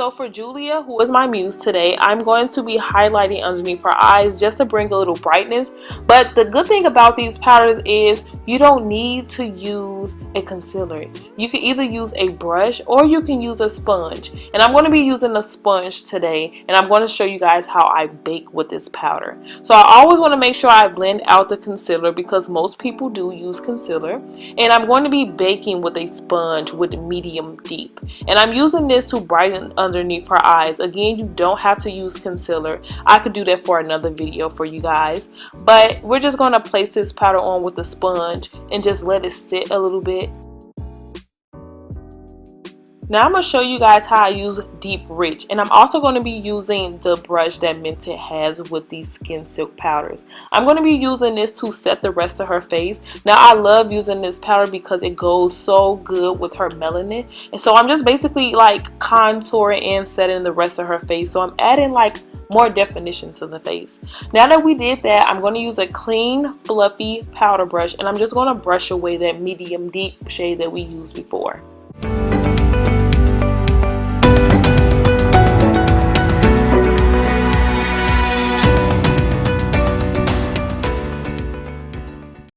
So for Julia, who is my muse today, I'm going to be highlighting underneath her eyes just to bring a little brightness. But the good thing about these powders is you don't need to use a concealer. You can either use a brush or you can use a sponge. And I'm going to be using a sponge today, and I'm going to show you guys how I bake with this powder. So I always want to make sure I blend out the concealer because most people do use concealer. And I'm going to be baking with a sponge with medium deep. And I'm using this to brighten underneath her eyes. Again, you don't have to use concealer. I could do that for another video for you guys. But we're just going to place this powder on with the sponge and just let it sit a little bit. Now I'm going to show you guys how I use Deep Rich, and I'm also going to be using the brush that Mented has with these Skin Silk powders. I'm going to be using this to set the rest of her face. Now I love using this powder because it goes so good with her melanin, and so I'm just basically like contouring and setting the rest of her face. So I'm adding like more definition to the face. Now that we did that, I'm going to use a clean fluffy powder brush, and I'm just going to brush away that medium deep shade that we used before.